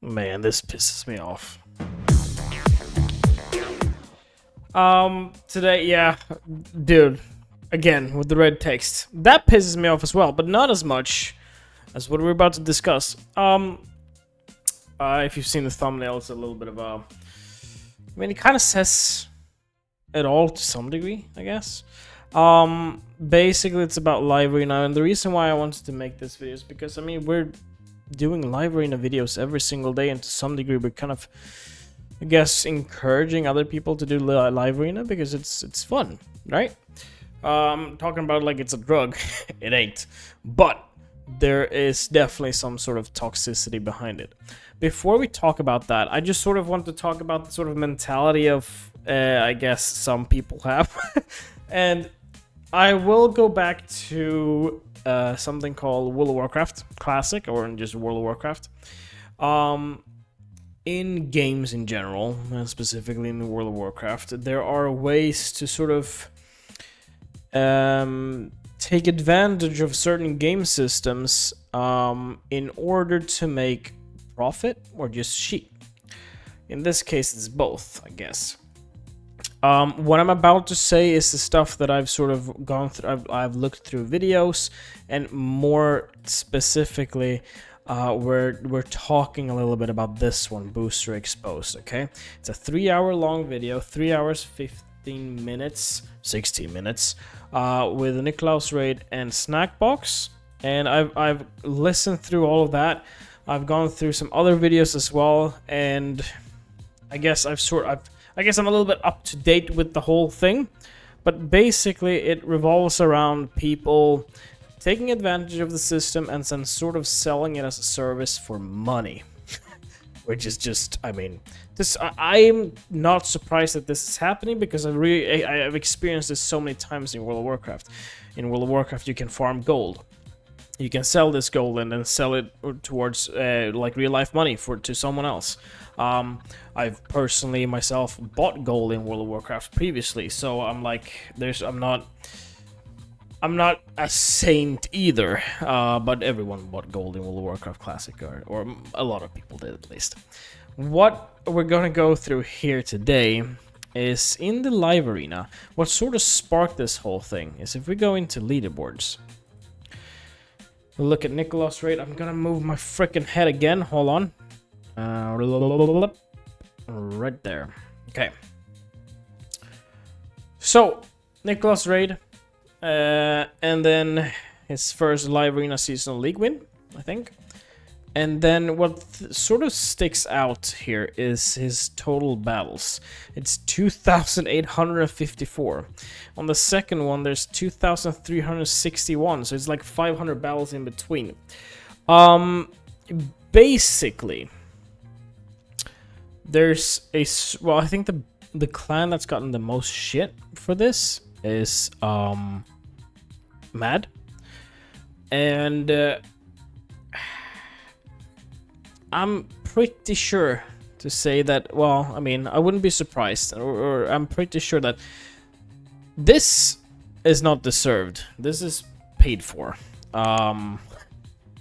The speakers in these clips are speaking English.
Man, this pisses me off. Today, yeah, dude, again, with the red text. That pisses me off as well, but not as much as what we're about to discuss. If you've seen the thumbnail, it's a little bit of a... I mean, it kind of says it all to some degree, I guess. Basically, it's about Live Arena, and the reason why I wanted to make this video is because, I mean, we're doing Live Arena videos every single day, and to some degree, we're kind of, I guess, encouraging other people to do Live Arena because it's fun, right? Talking about it like it's a drug, it ain't. But there is definitely some sort of toxicity behind it. Before we talk about that, I just sort of want to talk about the sort of mentality of, I guess, some people have. And I will go back to something called World of Warcraft Classic, or just World of Warcraft. In games in general, and specifically in World of Warcraft, there are ways to sort of take advantage of certain game systems in order to make profit or just cheat. In this case, it's both, I guess. What I'm about to say is the stuff that I've sort of gone through. I've looked through videos, and more specifically, we're talking a little bit about this one, Booster Exposed. Okay, it's a 3-hour long video, 3 hours 15 minutes, 16 minutes, with Niklaus Raid and Snackbox, and I've listened through all of that. I've gone through some other videos as well, and I guess I'm a little bit up to date with the whole thing, but basically it revolves around people taking advantage of the system and then sort of selling it as a service for money. Which is just, I mean, I'm not surprised that this is happening because I've experienced this so many times in World of Warcraft. In World of Warcraft, you can farm gold. You can sell this gold and then sell it towards like real life money to someone else. I've personally myself bought gold in World of Warcraft previously, so I'm like, I'm not a saint either. But everyone bought gold in World of Warcraft Classic, or a lot of people did at least. What we're gonna go through here today is in the Live Arena. What sort of sparked this whole thing is if we go into leaderboards. Look at Niklaus Raid. I'm gonna move my freaking head again. Hold on. Right there. Okay. So, Niklaus Raid. And then his first Live Arena Seasonal League win, I think. And then what sort of sticks out here is his total battles. It's 2,854. On the second one, there's 2,361, so it's like 500 battles in between. Basically, there's a... Well, I think the clan that's gotten the most shit for this is Mad. And... I'm pretty sure to say that, well, I mean, I wouldn't be surprised, or I'm pretty sure that this is not deserved. This is paid for.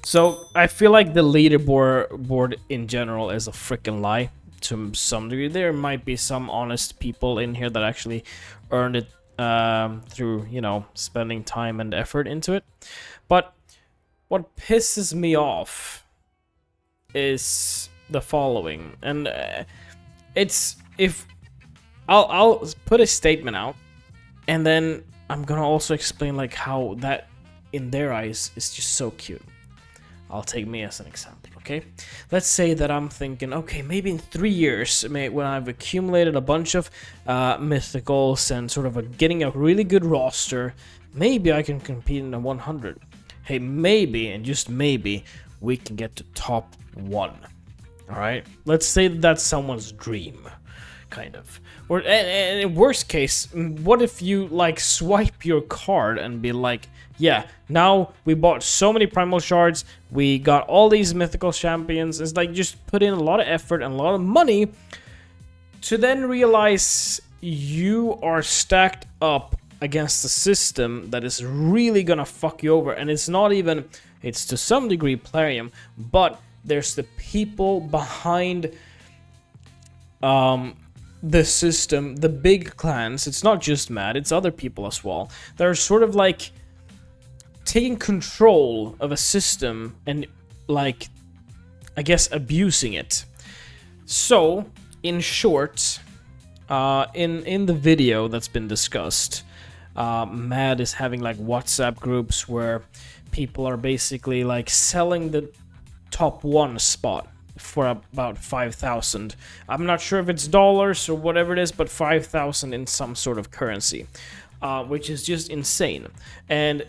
So I feel like the leaderboard in general is a freaking lie to some degree. There might be some honest people in here that actually earned it through, you know, spending time and effort into it. But what pisses me off is the following, and it's if I'll put a statement out, and then I'm gonna also explain like how that in their eyes is just so cute. I'll take me as an example, okay? Let's say that I'm thinking, okay, maybe in 3 years, when I've accumulated a bunch of mythicals and sort of getting a really good roster, maybe I can compete in the 100. Hey, maybe, and just maybe, we can get to top 1. All right, let's say that's someone's dream, kind of. Or and in worst case, what if you like swipe your card and be like, yeah, now we bought so many primal shards, we got all these mythical champions. It's like just put in a lot of effort and a lot of money to then realize you are stacked up against a system that is really gonna fuck you over. And it's not even, it's to some degree Plarium, but there's the people behind the system, the big clans. It's not just Mad, it's other people as well. They're sort of like taking control of a system and, like, I guess abusing it. So, in short, in the video that's been discussed, Mad is having like WhatsApp groups where people are basically like selling the top 1 spot for about 5,000. I'm not sure if it's dollars or whatever it is, but 5,000 in some sort of currency, which is just insane. And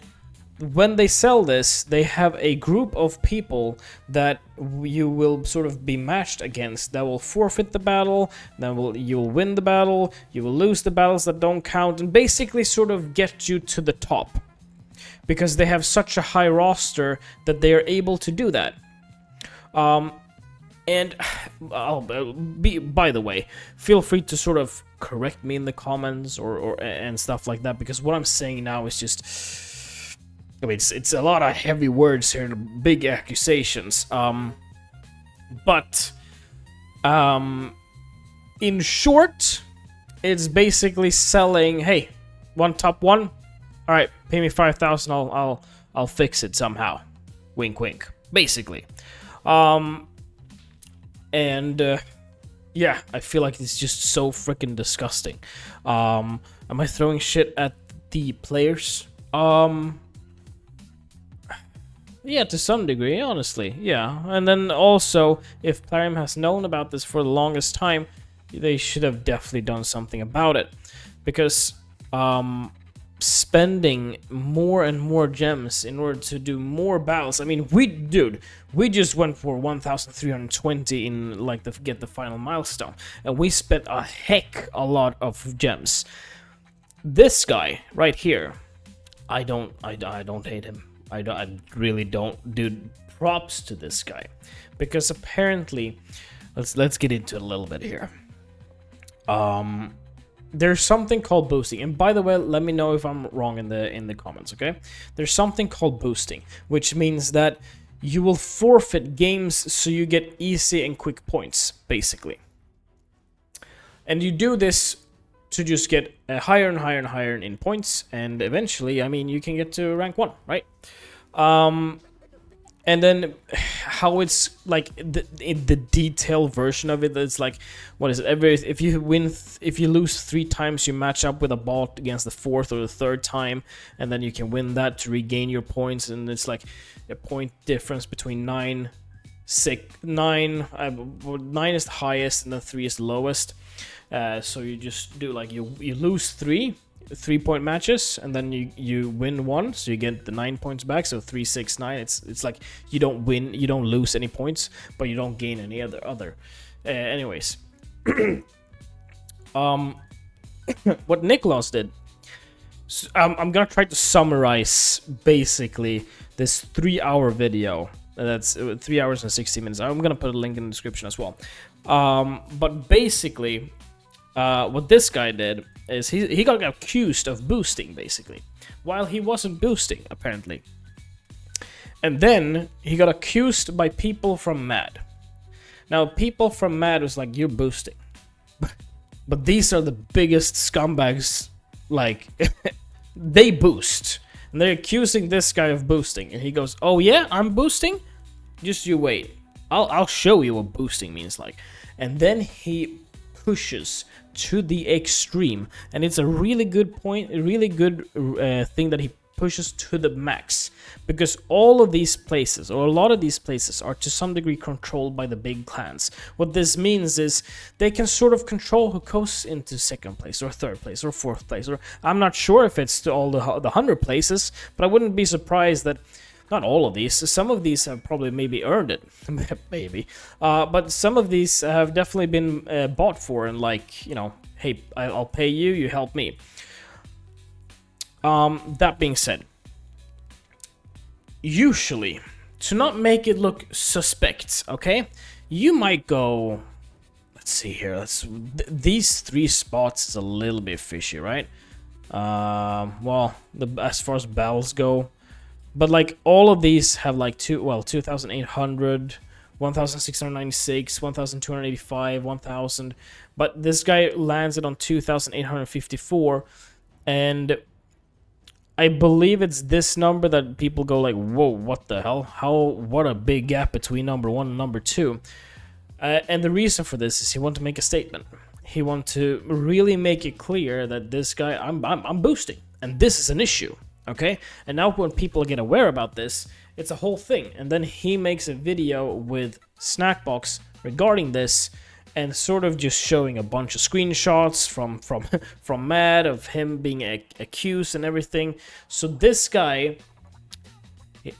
when they sell this, they have a group of people that you will sort of be matched against that will forfeit the battle, then you'll win the battle, you will lose the battles that don't count, and basically sort of get you to the top. Because they have such a high roster that they are able to do that. And by the way, feel free to sort of correct me in the comments or and stuff like that, because what I'm saying now is just, I mean, it's a lot of heavy words here, big accusations. But in short, it's basically selling, hey, top 1, all right, pay me 5,000, I'll fix it somehow. Wink, wink. Basically. Yeah, I feel like it's just so freaking disgusting. Am I throwing shit at the players? Yeah, to some degree, honestly, yeah. And then also, if Plarium has known about this for the longest time, they should have definitely done something about it. Because, spending more and more gems in order to do more battles. I mean, we just went for 1,320 in, like, get the final milestone. And we spent a lot of gems. This guy, right here, I don't hate him. I really don't. Dude, props to this guy, because apparently, let's get into it a little bit here. There's something called boosting, and by the way, let me know if I'm wrong in the comments, okay? There's something called boosting, which means that you will forfeit games so you get easy and quick points, basically. And you do this to just get higher and higher and higher in points, and eventually, I mean, you can get to rank 1, right? And then how it's like the detailed version of it, it's like, what is it? If you lose 3 times, you match up with a bot against the 4th or the 3rd time, and then you can win that to regain your points, and it's like a point difference between 9 is the highest and then 3 is the lowest. So you just do like you lose 3-point matches, and then you win 1, so you get the 9 points back. So 3, 6, 9. It's like you don't lose any points, but you don't gain any other. Anyways, what Nicholas did. I'm gonna try to summarize basically this 3-hour video. That's 3 hours and 60 minutes. I'm gonna put a link in the description as well. But basically, what this guy did is he got accused of boosting, basically, while he wasn't boosting, apparently. And then he got accused by people from Mad. Now, people from Mad was like, you're boosting. But these are the biggest scumbags, like, they boost. And they're accusing this guy of boosting. And he goes, oh yeah, I'm boosting? Just you wait. I'll show you what boosting means like. And then he pushes to the extreme. And it's a really good point, a really good thing that he pushes to the max. Because all of these places, or a lot of these places, are to some degree controlled by the big clans. What this means is they can sort of control who goes into 2nd place, or 3rd place, or 4th place. Or I'm not sure if it's to all the 100 places, but I wouldn't be surprised that not all of these. Some of these have probably maybe earned it. Maybe. But some of these have definitely been bought for, and like, you know, hey, I'll pay you, you help me. That being said, usually, to not make it look suspect, okay, you might go, let's see here, these 3 spots is a little bit fishy, right? Well, as far as battles go, but like all of these have like 2,800, 1,696, 1,285, 1,000, but this guy lands it on 2,854, and I believe it's this number that people go like, whoa, what the hell? What a big gap between number 1 and number 2. And the reason for this is he wanted to make a statement. He wanted to really make it clear that this guy, I'm boosting, and this is an issue, okay? And now when people get aware about this, it's a whole thing. And then he makes a video with Snackbox regarding this, and sort of just showing a bunch of screenshots from Mad of him being accused and everything. So this guy,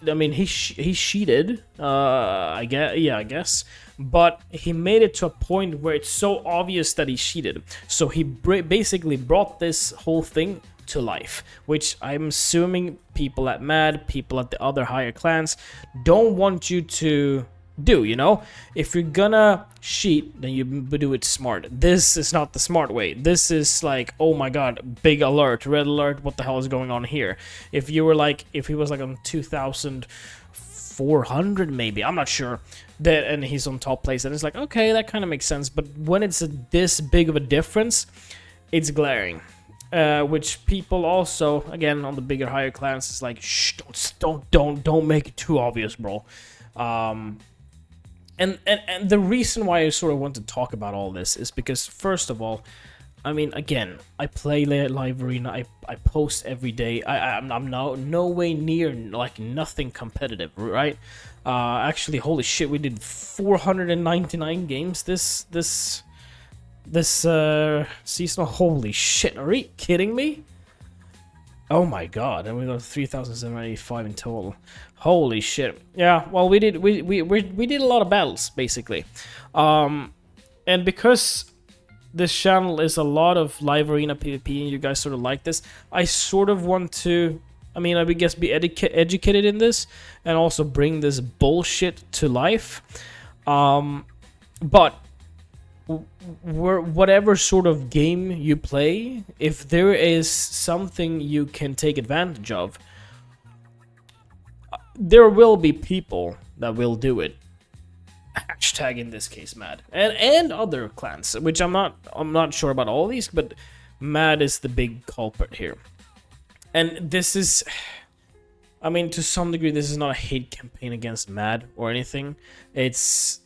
I mean, he cheated, I guess, but he made it to a point where it's so obvious that he cheated. So he basically brought this whole thing to life, which I'm assuming people at Mad, people at the other higher clans, don't want you to do, you know? If you're gonna cheat, then you do it smart. This is not the smart way. This is like, oh my god, big alert, red alert, what the hell is going on here? If you were like, if he was like on 2,400 maybe, I'm not sure, that, and he's on top place, and it's like, okay, that kind of makes sense. But when it's this big of a difference, it's glaring. Which people also, again, on the bigger, higher clans, is like, shh, don't make it too obvious, bro. And the reason why I sort of want to talk about all this is because, first of all, I mean, again, I play Live Arena, I post every day, I'm no way near, like, nothing competitive, right? Actually, holy shit, we did 499 games this season. Holy shit, are you kidding me? Oh my god, and we got 3,785 in total. Holy shit. Yeah, well, we did a lot of battles, basically. And because this channel is a lot of Live Arena PvP and you guys sort of like this, I sort of want to, I mean, I would guess be educated in this and also bring this bullshit to life. But whatever sort of game you play, if there is something you can take advantage of, there will be people that will do it. Hashtag in this case Mad and other clans, which I'm not sure about all these, but Mad is the big culprit here. And this is, I mean, to some degree, this is not a hate campaign against Mad or anything. It's,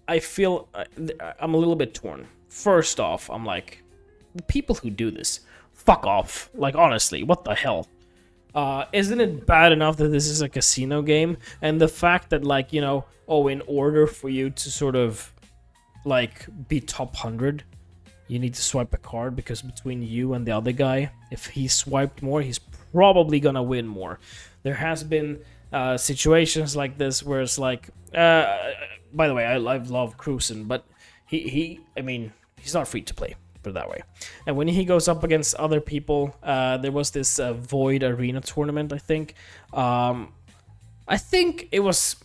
I feel I'm a little bit torn. First off, I'm like, the people who do this, fuck off. Like, honestly, what the hell? Isn't it bad enough that this is a casino game? And the fact that, like, you know, oh, in order for you to sort of, like, be top 100, you need to swipe a card, because between you and the other guy, if he swiped more, he's probably gonna win more. There has been situations like this where it's like, by the way, I love Cruisin', but I mean, he's not free to play, put it that way. And when he goes up against other people, there was this Void Arena tournament, I think. I think it was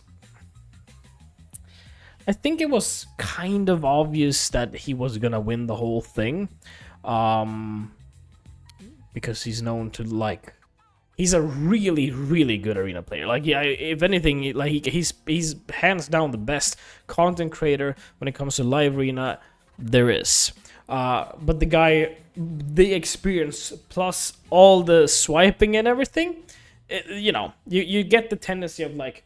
kind of obvious that he was gonna win the whole thing, because he's known to, like, he's a really, really good arena player. Like, yeah, if anything, like, he's hands down the best content creator when it comes to Live Arena there is. But the guy, the experience plus all the swiping and everything, you know, you get the tendency of like,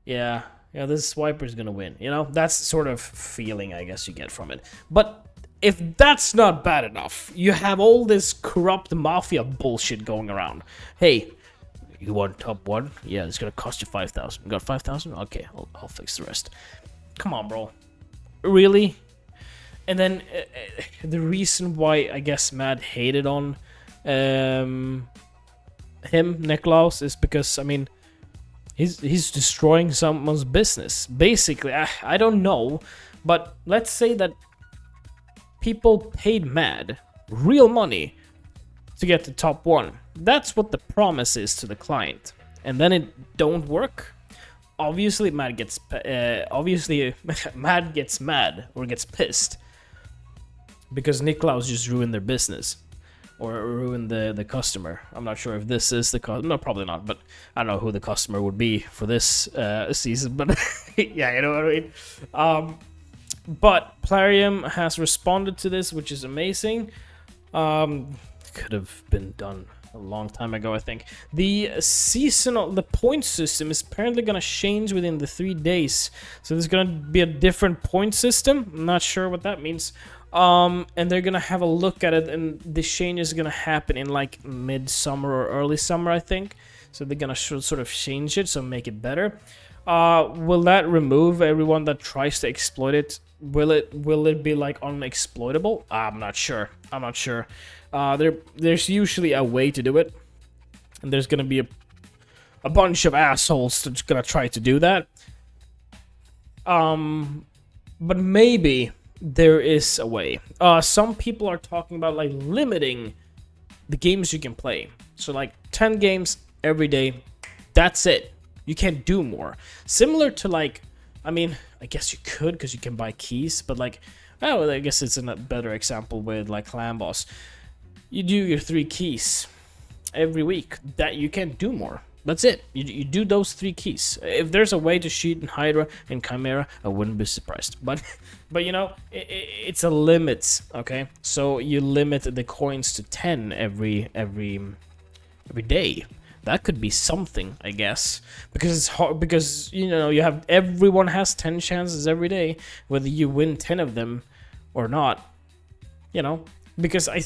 yeah, this swiper's gonna win. You know, that's the sort of feeling I guess you get from it. But if that's not bad enough, you have all this corrupt mafia bullshit going around. Hey, you want top 1? Yeah, it's gonna cost you 5,000. You got 5,000? Okay, I'll fix the rest. Come on, bro. Really? And then the reason why I guess Mad hated on him, Niklaus, is because, I mean, he's destroying someone's business. Basically, I don't know, but let's say that people paid Mad real money to get to top 1. That's what the promise is to the client, and then it don't work. Obviously, Mad gets Mad gets mad or gets pissed because Niklaus just ruined their business. or ruin the customer. I'm not sure if this is the no, probably not, but I don't know who the customer would be for this season, but yeah, you know what I mean. But Plarium has responded to this, which is amazing. Could have been done a long time ago, I think. The point system is apparently gonna change within the 3 days. So there's gonna be a different point system. I'm not sure what that means. And they're gonna have a look at it, and the change is gonna happen in like mid-summer or early summer, I think. So they're gonna sort of change it, so make it better. Will that remove everyone that tries to exploit it? Will it be like unexploitable? I'm not sure. There's usually a way to do it, and there's gonna be a bunch of assholes that's gonna try to do that. But maybe there is a way. Some people are talking about like limiting the games you can play. So like 10 games every day. That's it. You can't do more. Similar to like, I mean, I guess you could because you can buy keys, but like, oh, I guess it's a better example with like Clan Boss. You do your 3 keys every week. That you can't do more. That's it. You do those 3 keys. If there's a way to cheat in Hydra and Chimera, I wouldn't be surprised. But you know, it's a limit. Okay, so you limit the coins to 10 every day. That could be something, I guess, because it's hard. Because you know everyone has 10 chances every day, whether you win 10 of them or not. You know, because I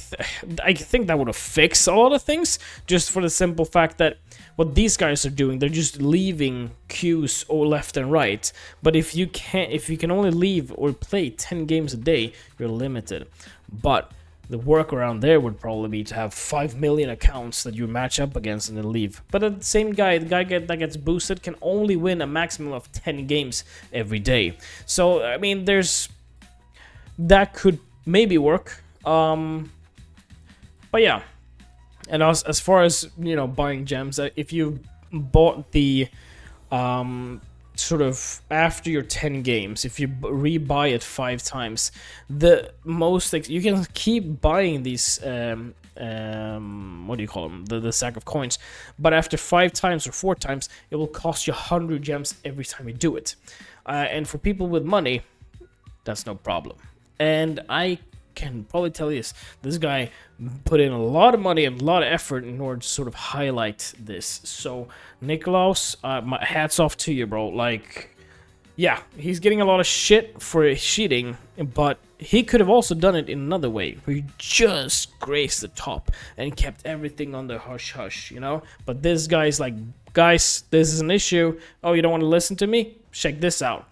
think that would have fixed a lot of things, just for the simple fact that what these guys are doing, they're just leaving queues all left and right. But if you can only leave or play 10 games a day, you're limited. But the workaround there would probably be to have 5 million accounts that you match up against and then leave. But the same guy, the guy that gets boosted, can only win a maximum of 10 games every day. So, I mean, that could maybe work. But yeah. And as far as, you know, buying gems, if you bought the sort of after your 10 games, if you rebuy it 5 times, you can keep buying these what do you call them, the sack of coins, but after 5 times or 4 times it will cost you 100 gems every time you do it, and for people with money that's no problem. And I can probably tell you this guy put in a lot of money and a lot of effort in order to sort of highlight this. So Nikolaos, my hats off to you, bro. Like, yeah, he's getting a lot of shit for cheating, but he could have also done it in another way, where he just graced the top and kept everything on the hush hush, you know. But this guy's like, guys, this is an issue. Oh, you don't want to listen to me? Check this out.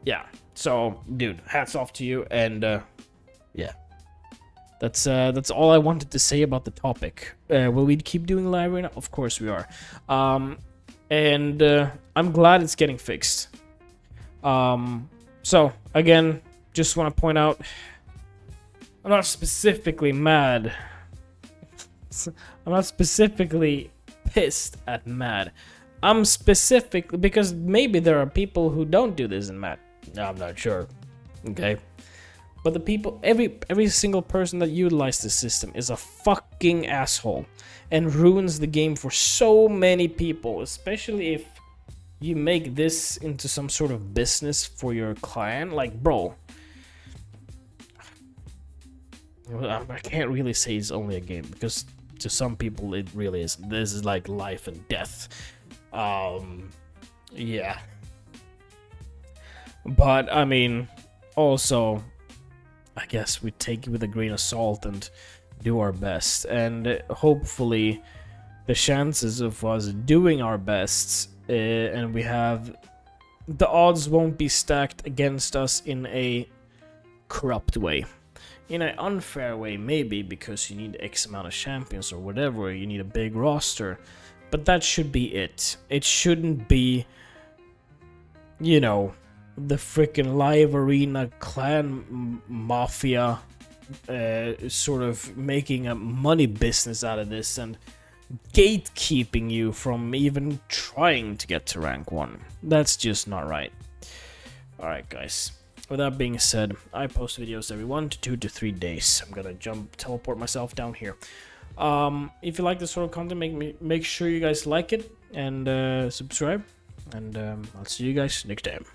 Yeah. So, dude, hats off to you, and yeah, that's all I wanted to say about the topic. Will we keep doing live right now? Of course we are. And I'm glad it's getting fixed. So again, just want to point out, I'm not specifically mad. I'm not specifically pissed at Mad. I'm specifically, because maybe there are people who don't do this in Mad. I'm not sure. Okay. But the people, every single person that utilizes the system is a fucking asshole and ruins the game for so many people, especially if you make this into some sort of business for your client. Like, bro, I can't really say it's only a game, because to some people it really is. This is like life and death. Yeah. But I mean, also, I guess we take it with a grain of salt and do our best, and hopefully the chances of us doing our best and we have the odds won't be stacked against us in a corrupt way. In an unfair way, maybe, because you need X amount of champions or whatever, you need a big roster, but that should be it. It shouldn't be, you know, the freaking live arena clan mafia sort of making a money business out of this and gatekeeping you from even trying to get to rank 1. That's just not right. Alright, guys. with that being said, I post videos every 1 to 2 to 3 days. I'm gonna teleport myself down here. If you like this sort of content, make sure you guys like it and subscribe, and I'll see you guys next time.